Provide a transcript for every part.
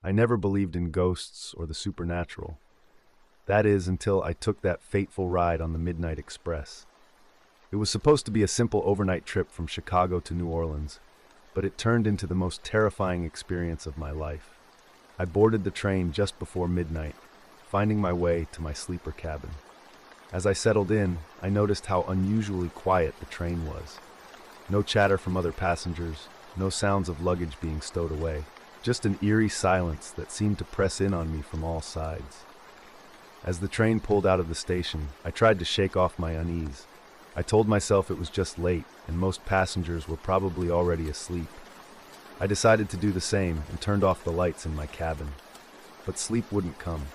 I never believed in ghosts or the supernatural. That is, until I took that fateful ride on the Midnight Express. It was supposed to be a simple overnight trip from Chicago to New Orleans, but it turned into the most terrifying experience of my life. I boarded the train just before midnight, finding my way to my sleeper cabin. As I settled in, I noticed how unusually quiet the train was. No chatter from other passengers, no sounds of luggage being stowed away, just an eerie silence that seemed to press in on me from all sides. As the train pulled out of the station, I tried to shake off my unease. I told myself it was just late, and most passengers were probably already asleep. I decided to do the same and turned off the lights in my cabin. But sleep wouldn't come.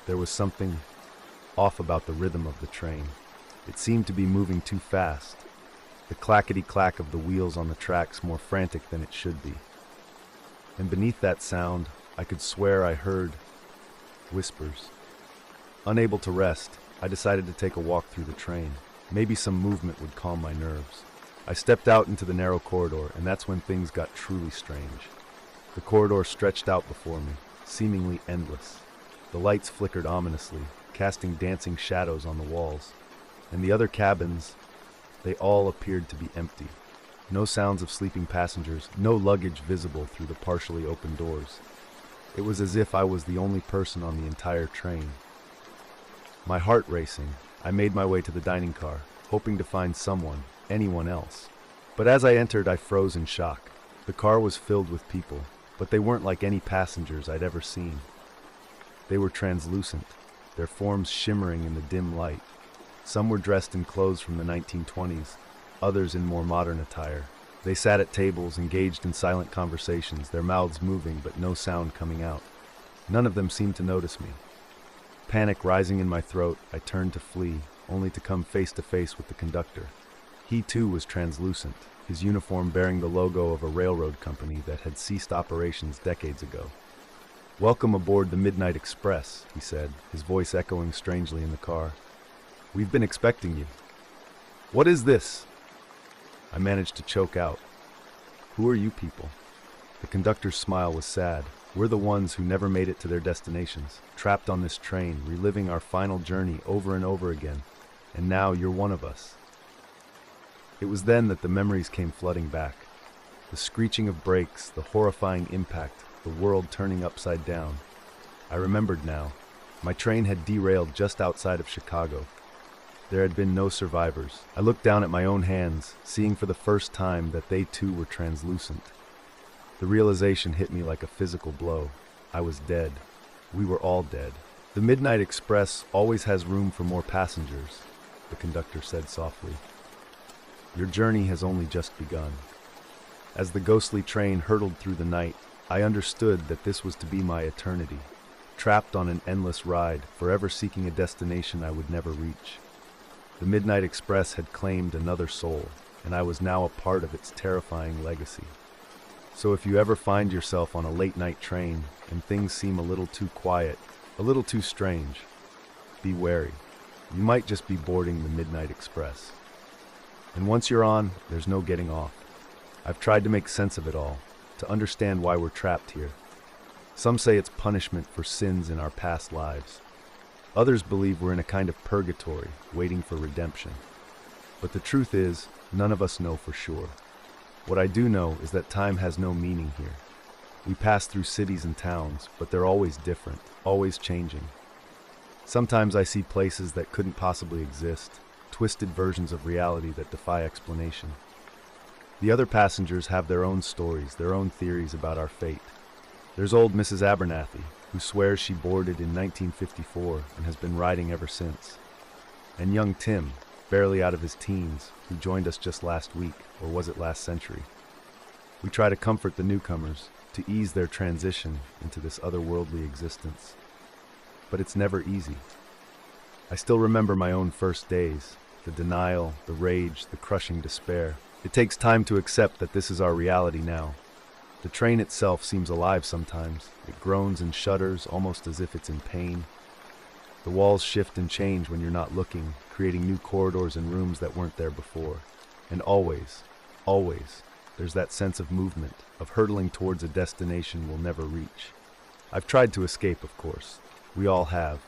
There was something off about the rhythm of the train. It seemed to be moving too fast, the clackety-clack of the wheels on the tracks more frantic than it should be. And beneath that sound, I could swear I heard whispers. Unable to rest, I decided to take a walk through the train. Maybe some movement would calm my nerves. I stepped out into the narrow corridor, and that's when things got truly strange. The corridor stretched out before me, seemingly endless. The lights flickered ominously, casting dancing shadows on the walls. And the other cabins, they all appeared to be empty. No sounds of sleeping passengers, no luggage visible through the partially open doors. It was as if I was the only person on the entire train. My heart racing, I made my way to the dining car, hoping to find someone, anyone else. But as I entered, I froze in shock. The car was filled with people, but they weren't like any passengers I'd ever seen. They were translucent, their forms shimmering in the dim light. Some were dressed in clothes from the 1920s, others in more modern attire. They sat at tables, engaged in silent conversations, their mouths moving but no sound coming out. None of them seemed to notice me. Panic rising in my throat, I turned to flee, only to come face to face with the conductor. He too was translucent, his uniform bearing the logo of a railroad company that had ceased operations decades ago. "Welcome aboard the Midnight Express," he said, his voice echoing strangely in the car. "We've been expecting you." "What is this?" I managed to choke out. "Who are you people?" The conductor's smile was sad. "We're the ones who never made it to their destinations, trapped on this train, reliving our final journey over and over again. And now you're one of us." It was then that the memories came flooding back. The screeching of brakes, the horrifying impact, the world turning upside down. I remembered now. My train had derailed just outside of Chicago. There had been no survivors. I looked down at my own hands, seeing for the first time that they too were translucent. The realization hit me like a physical blow. I was dead. We were all dead. "The Midnight Express always has room for more passengers," the conductor said softly. "Your journey has only just begun." As the ghostly train hurtled through the night, I understood that this was to be my eternity, trapped on an endless ride, forever seeking a destination I would never reach. The Midnight Express had claimed another soul, and I was now a part of its terrifying legacy. So if you ever find yourself on a late-night train and things seem a little too quiet, a little too strange, be wary. You might just be boarding the Midnight Express. And once you're on, there's no getting off. I've tried to make sense of it all, to understand why we're trapped here. Some say it's punishment for sins in our past lives. Others believe we're in a kind of purgatory, waiting for redemption. But the truth is, none of us know for sure. What I do know is that time has no meaning here. We pass through cities and towns, but they're always different, always changing. Sometimes I see places that couldn't possibly exist, twisted versions of reality that defy explanation. The other passengers have their own stories, their own theories about our fate. There's old Mrs. Abernathy, who swears she boarded in 1954 and has been riding ever since. And young Tim, barely out of his teens, who joined us just last week, or was it last century? We try to comfort the newcomers, to ease their transition into this otherworldly existence. But it's never easy. I still remember my own first days, the denial, the rage, the crushing despair. It takes time to accept that this is our reality now. The train itself seems alive sometimes. It groans and shudders, almost as if it's in pain. The walls shift and change when you're not looking, creating new corridors and rooms that weren't there before. And always, there's that sense of movement, of hurtling towards a destination we'll never reach. I've tried to escape, of course. We all have.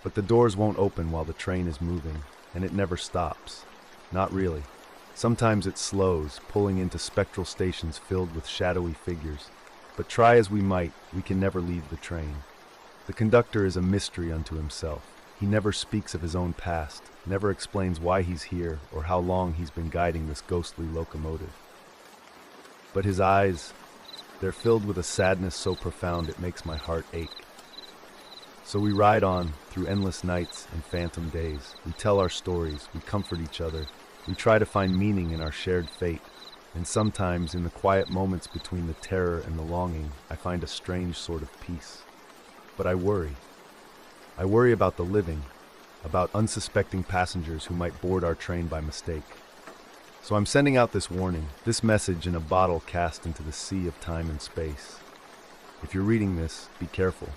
But the doors won't open while the train is moving, and it never stops. Not really. Sometimes it slows, pulling into spectral stations filled with shadowy figures. But try as we might, we can never leave the train. The conductor is a mystery unto himself. He never speaks of his own past, never explains why he's here or how long he's been guiding this ghostly locomotive. But his eyes, they're filled with a sadness so profound it makes my heart ache. So we ride on through endless nights and phantom days. We tell our stories, we comfort each other, we try to find meaning in our shared fate. And sometimes, in the quiet moments between the terror and the longing, I find a strange sort of peace. But I worry. I worry about the living, about unsuspecting passengers who might board our train by mistake. So I'm sending out this warning, this message in a bottle cast into the sea of time and space. If you're reading this, be careful.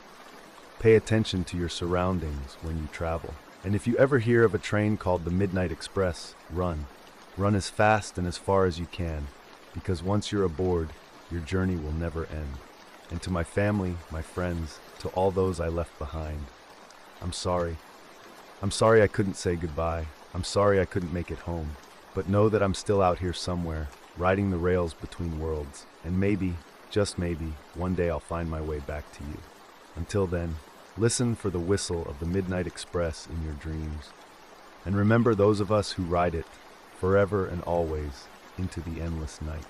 Pay attention to your surroundings when you travel. And if you ever hear of a train called the Midnight Express, run. Run as fast and as far as you can, because once you're aboard, your journey will never end. And to my family, my friends, to all those I left behind, I'm sorry. I'm sorry I couldn't say goodbye. I'm sorry I couldn't make it home. But know that I'm still out here somewhere, riding the rails between worlds. And maybe, just maybe, one day I'll find my way back to you. Until then, listen for the whistle of the Midnight Express in your dreams. And remember those of us who ride it, forever and always, into the endless night.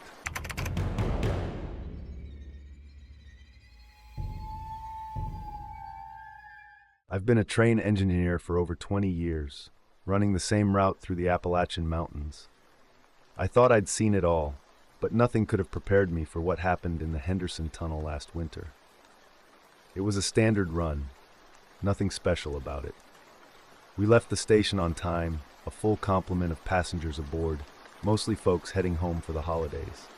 I've been a train engineer for over 20 years, running the same route through the Appalachian Mountains. I thought I'd seen it all, but nothing could have prepared me for what happened in the Henderson Tunnel last winter. It was a standard run, nothing special about it. We left the station on time, a full complement of passengers aboard, mostly folks heading home for the holidays.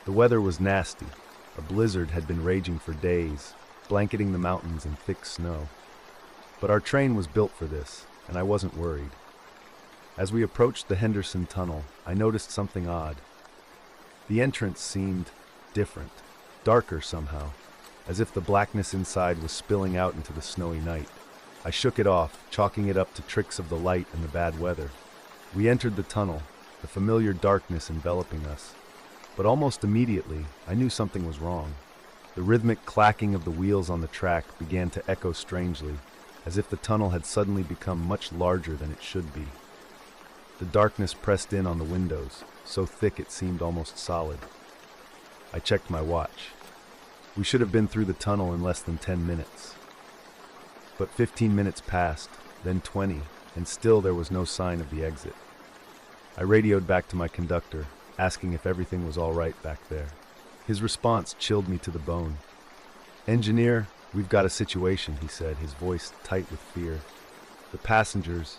The weather was nasty. A blizzard had been raging for days, blanketing the mountains in thick snow. But our train was built for this, and I wasn't worried. As we approached the Henderson Tunnel, I noticed something odd. The entrance seemed different, darker somehow, as if the blackness inside was spilling out into the snowy night. I shook it off, chalking it up to tricks of the light and the bad weather. We entered the tunnel, the familiar darkness enveloping us. But almost immediately, I knew something was wrong. The rhythmic clacking of the wheels on the track began to echo strangely, as if the tunnel had suddenly become much larger than it should be. The darkness pressed in on the windows, so thick it seemed almost solid. I checked my watch. We should have been through the tunnel in less than 10 minutes. But 15 minutes passed, then 20, and still there was no sign of the exit. I radioed back to my conductor, asking if everything was all right back there. His response chilled me to the bone. "Engineer, we've got a situation," he said, his voice tight with fear. "The passengers,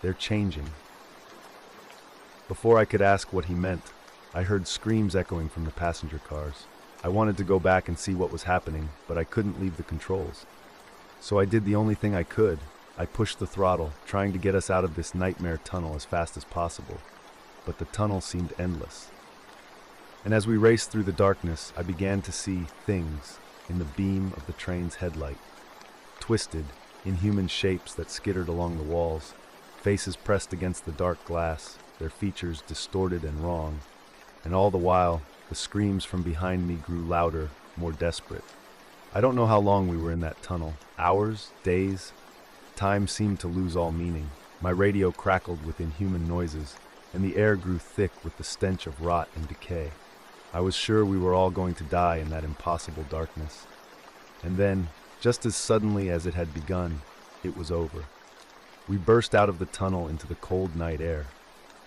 they're changing." Before I could ask what he meant, I heard screams echoing from the passenger cars. I wanted to go back and see what was happening, but I couldn't leave the controls. So I did the only thing I could. I pushed the throttle, trying to get us out of this nightmare tunnel as fast as possible. But the tunnel seemed endless. And as we raced through the darkness, I began to see things in the beam of the train's headlight. Twisted, inhuman shapes that skittered along the walls, faces pressed against the dark glass, their features distorted and wrong. And all the while, the screams from behind me grew louder, more desperate. I don't know how long we were in that tunnel. Hours? Days? Time seemed to lose all meaning. My radio crackled with inhuman noises, and the air grew thick with the stench of rot and decay. I was sure we were all going to die in that impossible darkness. And then, just as suddenly as it had begun, it was over. We burst out of the tunnel into the cold night air.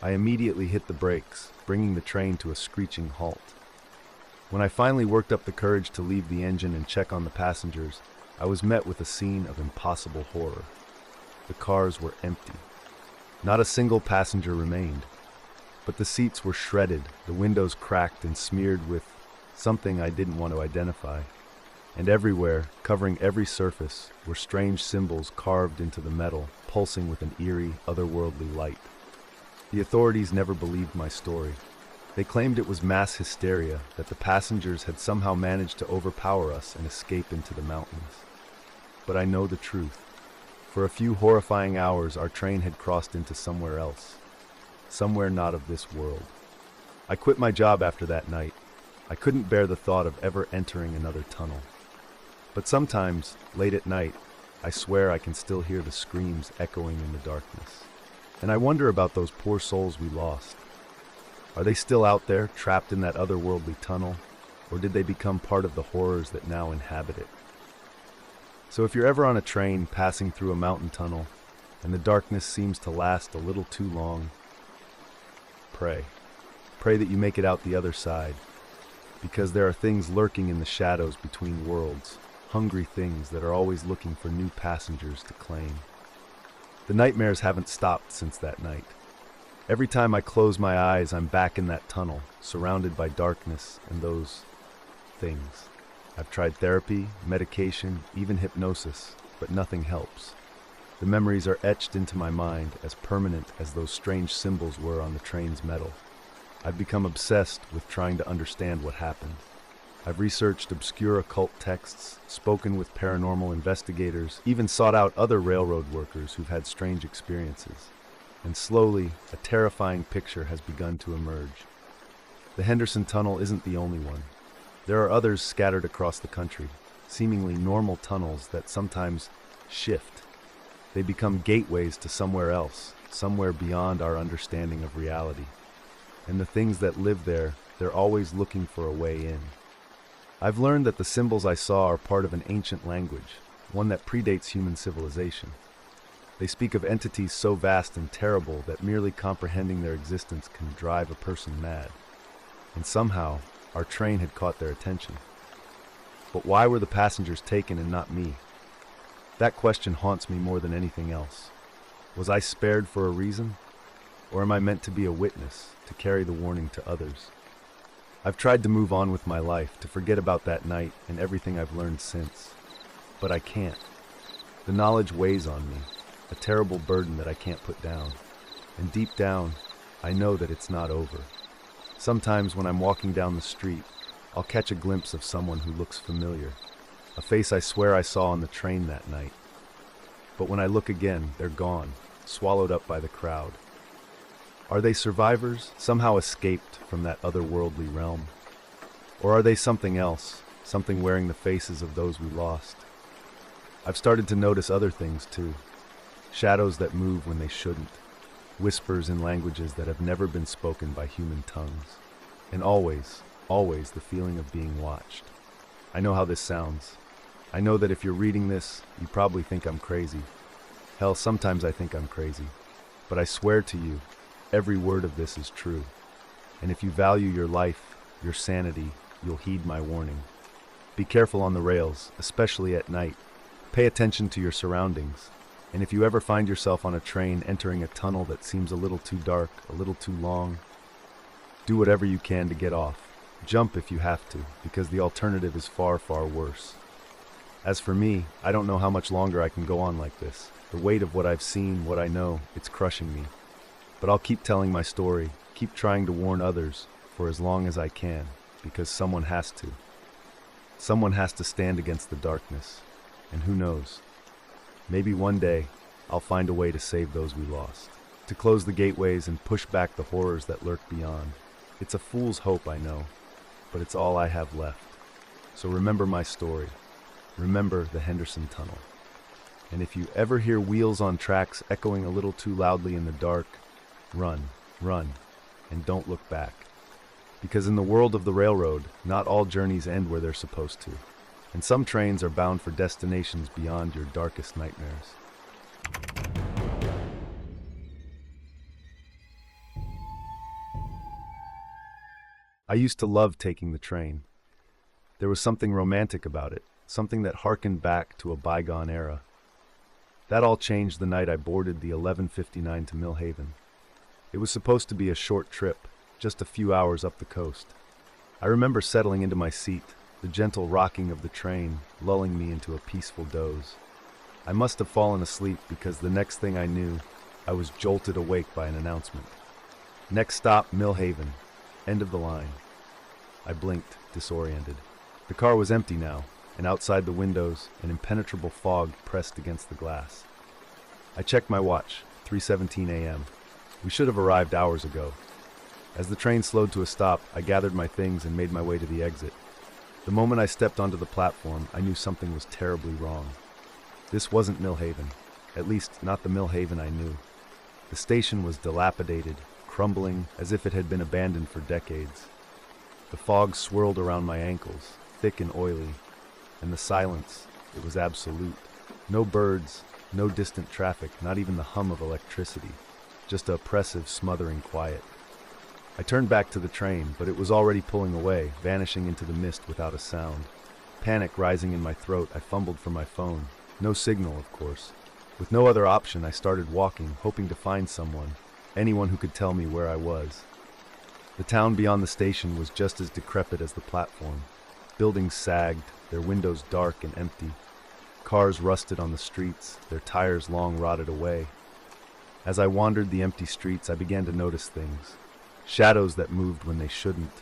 I immediately hit the brakes, bringing the train to a screeching halt. When I finally worked up the courage to leave the engine and check on the passengers, I was met with a scene of impossible horror. The cars were empty. Not a single passenger remained. But the seats were shredded, the windows cracked and smeared with something I didn't want to identify. And everywhere, covering every surface, were strange symbols carved into the metal, pulsing with an eerie, otherworldly light. The authorities never believed my story. They claimed it was mass hysteria, that the passengers had somehow managed to overpower us and escape into the mountains. But I know the truth. For a few horrifying hours, our train had crossed into somewhere else. Somewhere not of this world. I quit my job after that night. I couldn't bear the thought of ever entering another tunnel. But sometimes, late at night, I swear I can still hear the screams echoing in the darkness. And I wonder about those poor souls we lost. Are they still out there, trapped in that otherworldly tunnel, or did they become part of the horrors that now inhabit it? So if you're ever on a train passing through a mountain tunnel, and the darkness seems to last a little too long, pray. Pray that you make it out the other side, because there are things lurking in the shadows between worlds, hungry things that are always looking for new passengers to claim. The nightmares haven't stopped since that night. Every time I close my eyes, I'm back in that tunnel, surrounded by darkness and those things. I've tried therapy, medication, even hypnosis, but nothing helps. The memories are etched into my mind, as permanent as those strange symbols were on the train's metal. I've become obsessed with trying to understand what happened. I've researched obscure occult texts, spoken with paranormal investigators, even sought out other railroad workers who've had strange experiences. And slowly, a terrifying picture has begun to emerge. The Henderson Tunnel isn't the only one. There are others scattered across the country, seemingly normal tunnels that sometimes shift. They become gateways to somewhere else, somewhere beyond our understanding of reality. And the things that live there, they're always looking for a way in. I've learned that the symbols I saw are part of an ancient language, one that predates human civilization. They speak of entities so vast and terrible that merely comprehending their existence can drive a person mad. And somehow, our train had caught their attention. But why were the passengers taken and not me? That question haunts me more than anything else. Was I spared for a reason? Or am I meant to be a witness, to carry the warning to others? I've tried to move on with my life, to forget about that night and everything I've learned since. But I can't. The knowledge weighs on me, a terrible burden that I can't put down. And deep down, I know that it's not over. Sometimes when I'm walking down the street, I'll catch a glimpse of someone who looks familiar, a face I swear I saw on the train that night. But when I look again, they're gone, swallowed up by the crowd. Are they survivors, somehow escaped from that otherworldly realm? Or are they something else, something wearing the faces of those we lost? I've started to notice other things too. Shadows that move when they shouldn't. Whispers in languages that have never been spoken by human tongues. And always, always the feeling of being watched. I know how this sounds. I know that if you're reading this, you probably think I'm crazy. Hell, sometimes I think I'm crazy. But I swear to you, every word of this is true. And if you value your life, your sanity, you'll heed my warning. Be careful on the rails, especially at night. Pay attention to your surroundings. And if you ever find yourself on a train entering a tunnel that seems a little too dark, a little too long, do whatever you can to get off. Jump if you have to, because the alternative is far, far worse. As for me, I don't know how much longer I can go on like this. The weight of what I've seen, what I know, it's crushing me. But I'll keep telling my story, keep trying to warn others for as long as I can, because someone has to. Someone has to stand against the darkness. And who knows? Maybe one day, I'll find a way to save those we lost. To close the gateways and push back the horrors that lurk beyond. It's a fool's hope, I know, but it's all I have left. So remember my story. Remember the Henderson Tunnel. And if you ever hear wheels on tracks echoing a little too loudly in the dark, run, run, and don't look back. Because in the world of the railroad, not all journeys end where they're supposed to. And some trains are bound for destinations beyond your darkest nightmares. I used to love taking the train. There was something romantic about it, something that harkened back to a bygone era. That all changed the night I boarded the 11:59 to Millhaven. It was supposed to be a short trip, just a few hours up the coast. I remember settling into my seat, the gentle rocking of the train lulling me into a peaceful doze. I must have fallen asleep because the next thing I knew, I was jolted awake by an announcement. Next stop, Millhaven. End of the line. I blinked, disoriented. The car was empty now, and outside the windows, an impenetrable fog pressed against the glass. I checked my watch, 3:17 a.m. We should have arrived hours ago. As the train slowed to a stop, I gathered my things and made my way to the exit. The moment I stepped onto the platform, I knew something was terribly wrong. This wasn't Millhaven, at least not the Millhaven I knew. The station was dilapidated, crumbling as if it had been abandoned for decades. The fog swirled around my ankles, thick and oily, and the silence, it was absolute. No birds, no distant traffic, not even the hum of electricity, just an oppressive, smothering quiet. I turned back to the train, but it was already pulling away, vanishing into the mist without a sound. Panic rising in my throat, I fumbled for my phone. No signal, of course. With no other option, I started walking, hoping to find someone, anyone who could tell me where I was. The town beyond the station was just as decrepit as the platform. Buildings sagged, their windows dark and empty. Cars rusted on the streets, their tires long rotted away. As I wandered the empty streets, I began to notice things. Shadows that moved when they shouldn't.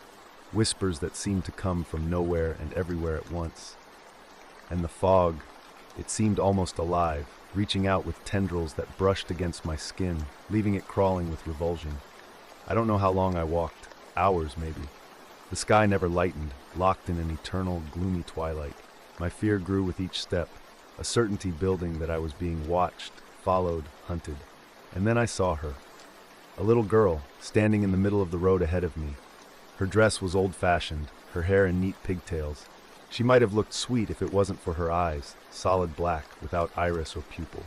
Whispers that seemed to come from nowhere and everywhere at once. And the fog, it seemed almost alive, reaching out with tendrils that brushed against my skin, leaving it crawling with revulsion. I don't know how long I walked, hours maybe. The sky never lightened, locked in an eternal, gloomy twilight. My fear grew with each step, a certainty building that I was being watched, followed, hunted. And then I saw her. A little girl, standing in the middle of the road ahead of me. Her dress was old-fashioned, her hair in neat pigtails. She might have looked sweet if it wasn't for her eyes, solid black, without iris or pupil.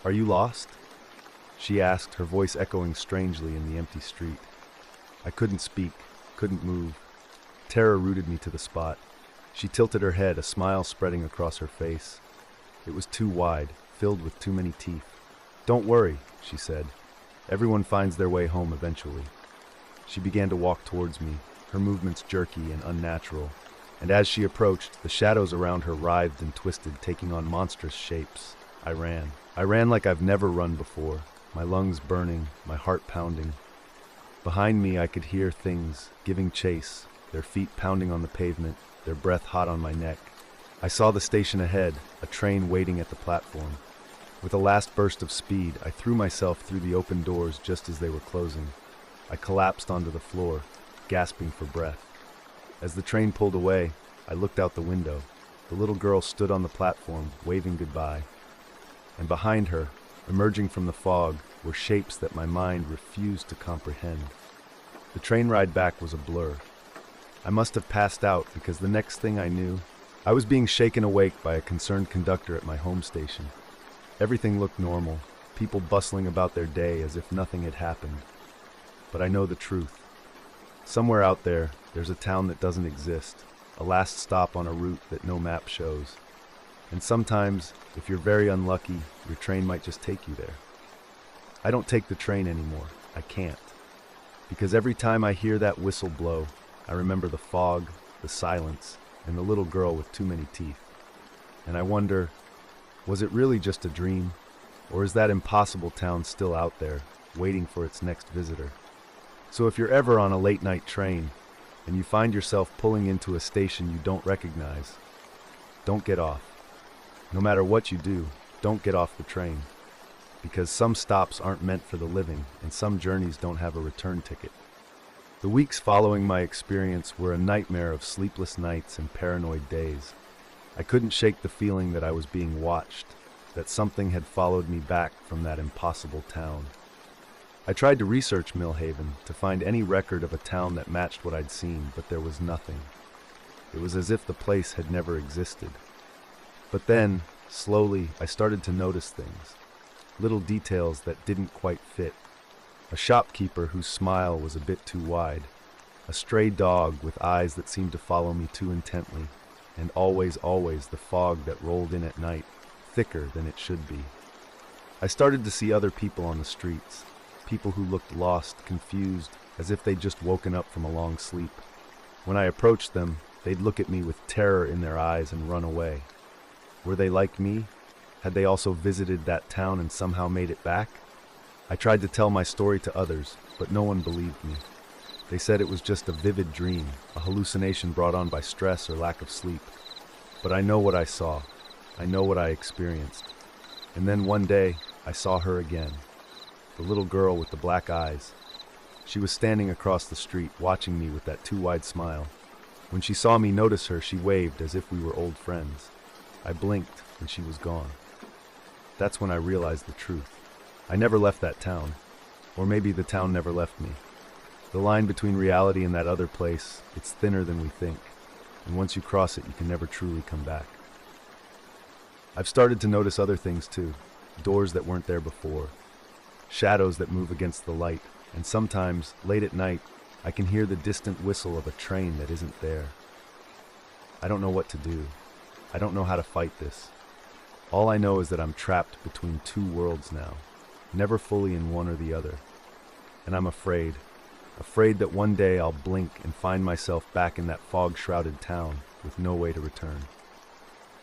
"Are you lost?" she asked, her voice echoing strangely in the empty street. I couldn't speak, couldn't move. Terror rooted me to the spot. She tilted her head, a smile spreading across her face. It was too wide, filled with too many teeth. "Don't worry," she said. "Everyone finds their way home eventually." She began to walk towards me, her movements jerky and unnatural, and as she approached, the shadows around her writhed and twisted, taking on monstrous shapes. I ran. I ran like I've never run before, my lungs burning, my heart pounding. Behind me, I could hear things giving chase, their feet pounding on the pavement, their breath hot on my neck. I saw the station ahead, a train waiting at the platform. With a last burst of speed, I threw myself through the open doors just as they were closing. I collapsed onto the floor, gasping for breath. As the train pulled away, I looked out the window. The little girl stood on the platform, waving goodbye. And behind her, emerging from the fog, were shapes that my mind refused to comprehend. The train ride back was a blur. I must have passed out because the next thing I knew, I was being shaken awake by a concerned conductor at my home station. Everything looked normal, people bustling about their day as if nothing had happened. But I know the truth. Somewhere out there, there's a town that doesn't exist, a last stop on a route that no map shows. And sometimes, if you're very unlucky, your train might just take you there. I don't take the train anymore. I can't. Because every time I hear that whistle blow, I remember the fog, the silence, and the little girl with too many teeth. And I wonder, was it really just a dream? Or is that impossible town still out there, waiting for its next visitor? So if you're ever on a late-night train, and you find yourself pulling into a station you don't recognize, don't get off. No matter what you do, don't get off the train. Because some stops aren't meant for the living, and some journeys don't have a return ticket. The weeks following my experience were a nightmare of sleepless nights and paranoid days. I couldn't shake the feeling that I was being watched, that something had followed me back from that impossible town. I tried to research Millhaven to find any record of a town that matched what I'd seen, but there was nothing. It was as if the place had never existed. But then, slowly, I started to notice things, little details that didn't quite fit. A shopkeeper whose smile was a bit too wide, a stray dog with eyes that seemed to follow me too intently, and always the fog that rolled in at night, thicker than it should be. I started to see other people on the streets, people who looked lost, confused, as if they'd just woken up from a long sleep. When I approached them, they'd look at me with terror in their eyes and run away. Were they like me? Had they also visited that town and somehow made it back? I tried to tell my story to others, but no one believed me. They said it was just a vivid dream, a hallucination brought on by stress or lack of sleep. But I know what I saw. I know what I experienced. And then one day, I saw her again. The little girl with the black eyes. She was standing across the street, watching me with that too-wide smile. When she saw me notice her, she waved as if we were old friends. I blinked, and she was gone. That's when I realized the truth. I never left that town. Or maybe the town never left me. The line between reality and that other place, it's thinner than we think. And once you cross it, you can never truly come back. I've started to notice other things too. Doors that weren't there before. Shadows that move against the light. And sometimes, late at night, I can hear the distant whistle of a train that isn't there. I don't know what to do. I don't know how to fight this. All I know is that I'm trapped between two worlds now, never fully in one or the other. And I'm afraid that one day I'll blink and find myself back in that fog-shrouded town with no way to return.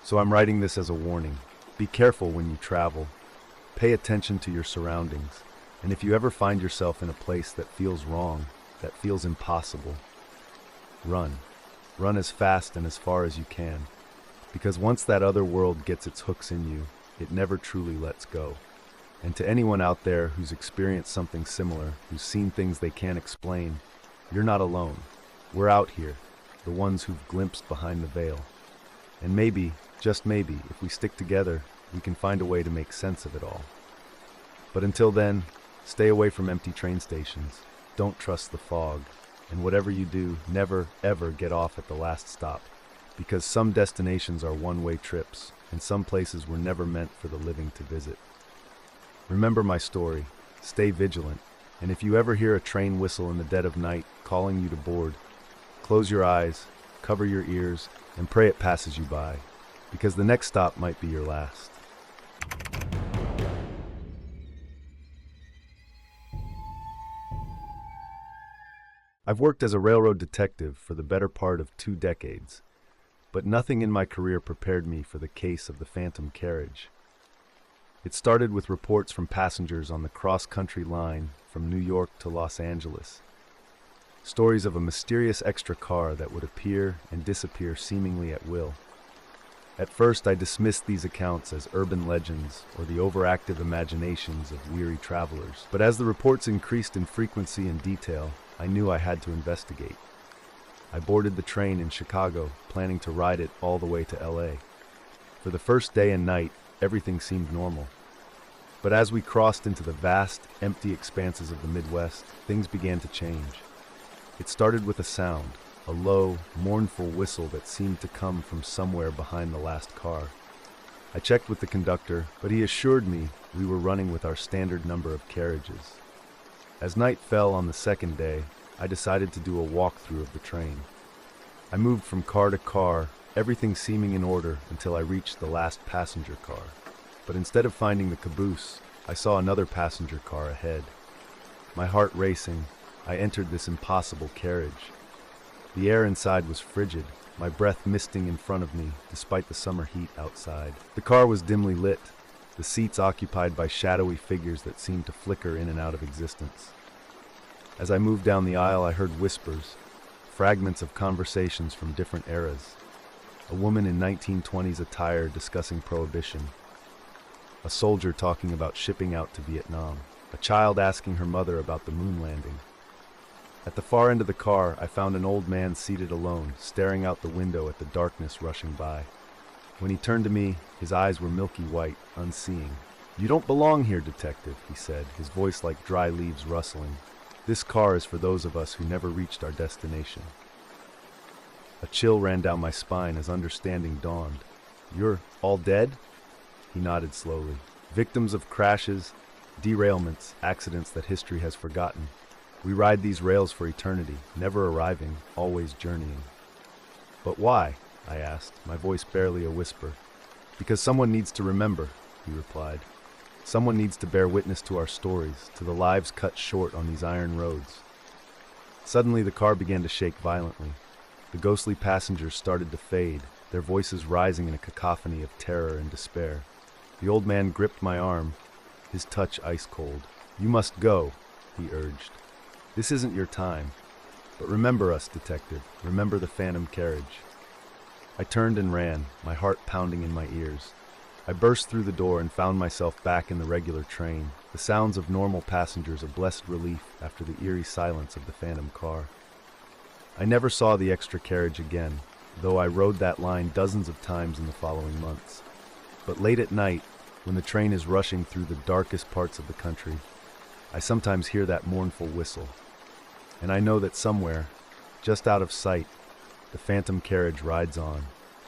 So I'm writing this as a warning. Be careful when you travel. Pay attention to your surroundings. And if you ever find yourself in a place that feels wrong, that feels impossible, run. Run as fast and as far as you can. Because once that other world gets its hooks in you, it never truly lets go. And to anyone out there who's experienced something similar, who's seen things they can't explain, you're not alone. We're out here, the ones who've glimpsed behind the veil. And maybe, just maybe, if we stick together, we can find a way to make sense of it all. But until then, stay away from empty train stations. Don't trust the fog. And whatever you do, never, ever get off at the last stop. Because some destinations are one-way trips, and some places were never meant for the living to visit. Remember my story. Stay vigilant. And if you ever hear a train whistle in the dead of night calling you to board, close your eyes, cover your ears, and pray it passes you by. Because the next stop might be your last. I've worked as a railroad detective for the better part of 2 decades, but nothing in my career prepared me for the case of the Phantom Carriage. It started with reports from passengers on the cross-country line from New York to Los Angeles. Stories of a mysterious extra car that would appear and disappear seemingly at will. At first, I dismissed these accounts as urban legends or the overactive imaginations of weary travelers. But as the reports increased in frequency and detail, I knew I had to investigate. I boarded the train in Chicago, planning to ride it all the way to LA. For the first day and night, everything seemed normal. But as we crossed into the vast, empty expanses of the Midwest, things began to change. It started with a sound, a low, mournful whistle that seemed to come from somewhere behind the last car. I checked with the conductor, but he assured me we were running with our standard number of carriages. As night fell on the second day, I decided to do a walkthrough of the train. I moved from car to car, everything seeming in order until I reached the last passenger car. But instead of finding the caboose, I saw another passenger car ahead. My heart racing, I entered this impossible carriage. The air inside was frigid, my breath misting in front of me despite the summer heat outside. The car was dimly lit, the seats occupied by shadowy figures that seemed to flicker in and out of existence. As I moved down the aisle, I heard whispers, fragments of conversations from different eras. A woman in 1920s attire discussing prohibition. A soldier talking about shipping out to Vietnam. A child asking her mother about the moon landing. At the far end of the car, I found an old man seated alone, staring out the window at the darkness rushing by. When he turned to me, his eyes were milky white, unseeing. "You don't belong here, detective," he said, his voice like dry leaves rustling. "This car is for those of us who never reached our destination." A chill ran down my spine as understanding dawned. "You're all dead?" He nodded slowly. "Victims of crashes, derailments, accidents that history has forgotten. We ride these rails for eternity, never arriving, always journeying." "But why?" I asked, my voice barely a whisper. "Because someone needs to remember," he replied. "Someone needs to bear witness to our stories, to the lives cut short on these iron roads." Suddenly the car began to shake violently. The ghostly passengers started to fade, their voices rising in a cacophony of terror and despair. The old man gripped my arm, his touch ice cold. "You must go," he urged. "This isn't your time. But remember us, detective. Remember the phantom carriage. I turned and ran, my heart pounding in my ears. I burst through the door and found myself back in the regular train, the sounds of normal passengers a blessed relief after the eerie silence of the phantom car. I never saw the extra carriage again, though I rode that line dozens of times in the following months. But late at night, when the train is rushing through the darkest parts of the country, I sometimes hear that mournful whistle. And I know that somewhere, just out of sight, the phantom carriage rides on,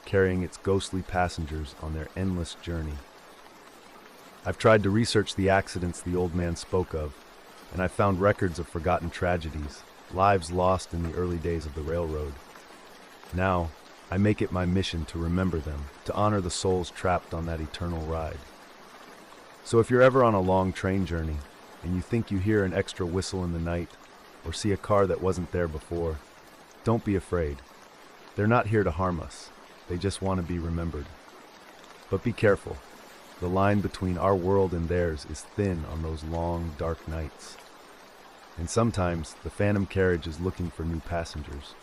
carrying its ghostly passengers on their endless journey. I've tried to research the accidents the old man spoke of, and I've found records of forgotten tragedies, lives lost in the early days of the railroad. Now, I make it my mission to remember them, to honor the souls trapped on that eternal ride. So if you're ever on a long train journey, and you think you hear an extra whistle in the night, or see a car that wasn't there before, don't be afraid. They're not here to harm us. They just want to be remembered. But be careful. The line between our world and theirs is thin on those long, dark nights. And sometimes the phantom carriage is looking for new passengers.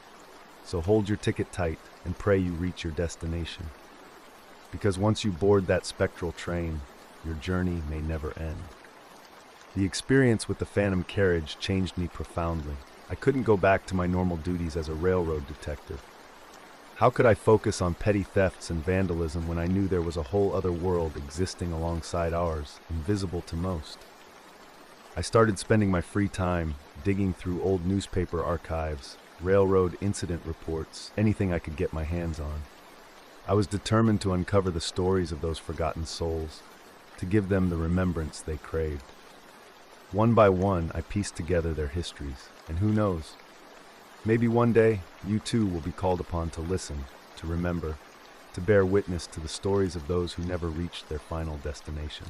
So hold your ticket tight and pray you reach your destination. Because once you board that spectral train, your journey may never end. The experience with the phantom carriage changed me profoundly. I couldn't go back to my normal duties as a railroad detective. How could I focus on petty thefts and vandalism when I knew there was a whole other world existing alongside ours, invisible to most? I started spending my free time digging through old newspaper archives, railroad incident reports, anything I could get my hands on. I was determined to uncover the stories of those forgotten souls, to give them the remembrance they craved. One by one, I pieced together their histories, and who knows? Maybe one day, you too will be called upon to listen, to remember, to bear witness to the stories of those who never reached their final destination.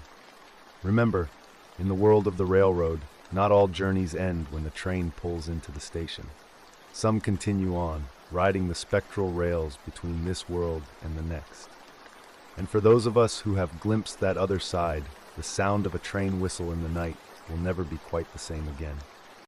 Remember, in the world of the railroad, not all journeys end when the train pulls into the station. Some continue on, riding the spectral rails between this world and the next. And for those of us who have glimpsed that other side, the sound of a train whistle in the night will never be quite the same again.